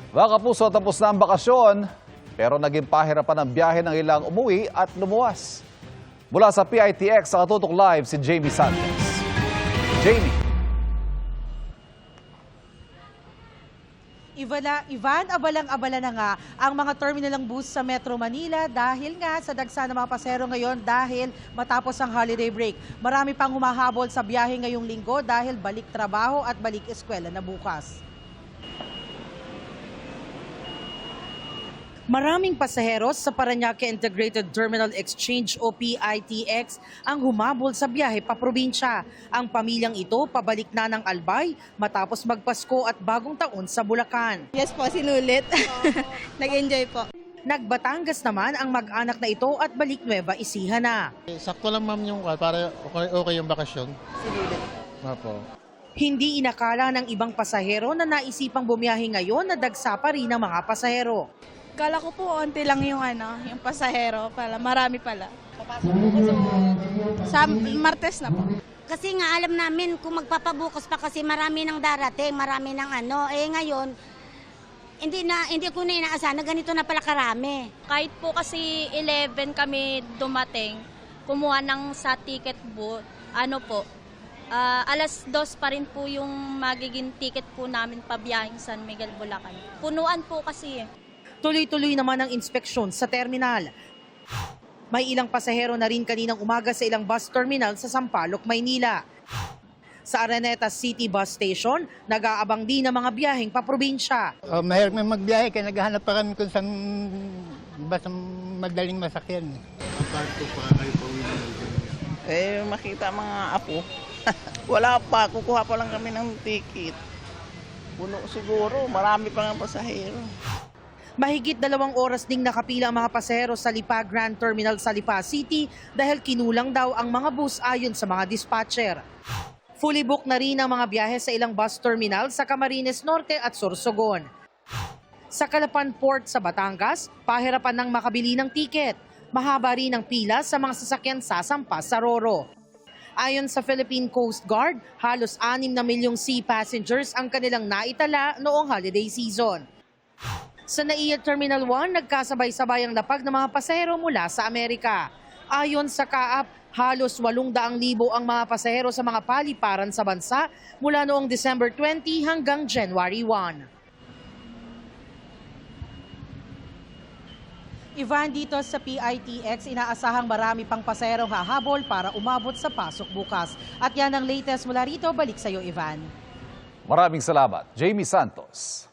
Mga kapuso, tapos na ang bakasyon, pero naging pahirapan ang biyahe ng ilang umuwi at lumuwas. Mula sa PITX, sa Katutok Live si Jamie Santos. Jamie. Ivan, abalang-abala na nga ang mga terminalang bus sa Metro Manila dahil nga sa dagsa ng mga pasahero ngayon dahil matapos ang holiday break. Marami pang humahabol sa biyahe ngayong linggo dahil balik trabaho at balik eskwela na bukas. Maraming pasaheros sa Parañaque Integrated Terminal Exchange o PITX ang humabol sa biyahe pa probinsya. Ang pamilyang ito pabalik na ng Albay matapos magpasko at bagong taon sa Bulacan. Yes po, sinulit. Nag-enjoy po. Nagbatangas naman ang mag-anak na ito at balik Nueva Ecija na. Sakto lang ma'am yung para okay yung bakasyon. Sinulit. Opo. Hindi inakala ng ibang pasahero na naisipang bumiyahe ngayon na dagsa pa rin ang mga pasahero. Kala ko po onti lang yung yung pasahero, pala marami pala. Sa Martes na po. Kasi nga alam namin kung magpapabukas pa kasi marami nang darating, marami nang ngayon hindi ko na inaasahan na ganito na pala karami. Kahit po kasi 11 kami dumating, kumuha ng sa ticket booth, alas 2 pa rin po yung magiging ticket po namin pabiyahing San Miguel, Bulacan. Punuan po kasi Tuloy-tuloy naman ang inspeksyon sa terminal. May ilang pasahero na rin kaninang umaga sa ilang bus terminal sa Sampaloc, Maynila. Sa Araneta City Bus Station, nag-aabang din ang mga biyaheng paprobinsya. Mahirap may magbiyahe kaya naghahanap pa kami kung saan basta madaling masakyan. Makita mga apo. Wala pa, kukuha pa lang kami ng ticket. Puno siguro, marami pa nga pasahero. Mahigit 2 oras ding nakapila ang mga pasahero sa Lipa Grand Terminal sa Lipa City dahil kinulang daw ang mga bus ayon sa mga dispatcher. Fully booked na rin ang mga biyahe sa ilang bus terminal sa Camarines Norte at Sorsogon. Sa Calapan Port sa Batangas, pahirapan ng makabili ng tiket. Mahaba rin ang pila sa mga sasakyan sasampa sa Roro. Ayon sa Philippine Coast Guard, halos 6 na milyong sea passengers ang kanilang naitala noong holiday season. Sa NAIA Terminal 1, nagkasabay-sabay ang lapag ng mga pasahero mula sa Amerika. Ayon sa CAAP, halos 800,000 ang mga pasahero sa mga paliparan sa bansa mula noong December 20 hanggang January 1. Ivan, dito sa PITX, inaasahang marami pang pasaherong hahabol para umabot sa pasok bukas. At yan ang latest mula rito. Balik sa iyo, Ivan. Maraming salamat, Jamie Santos.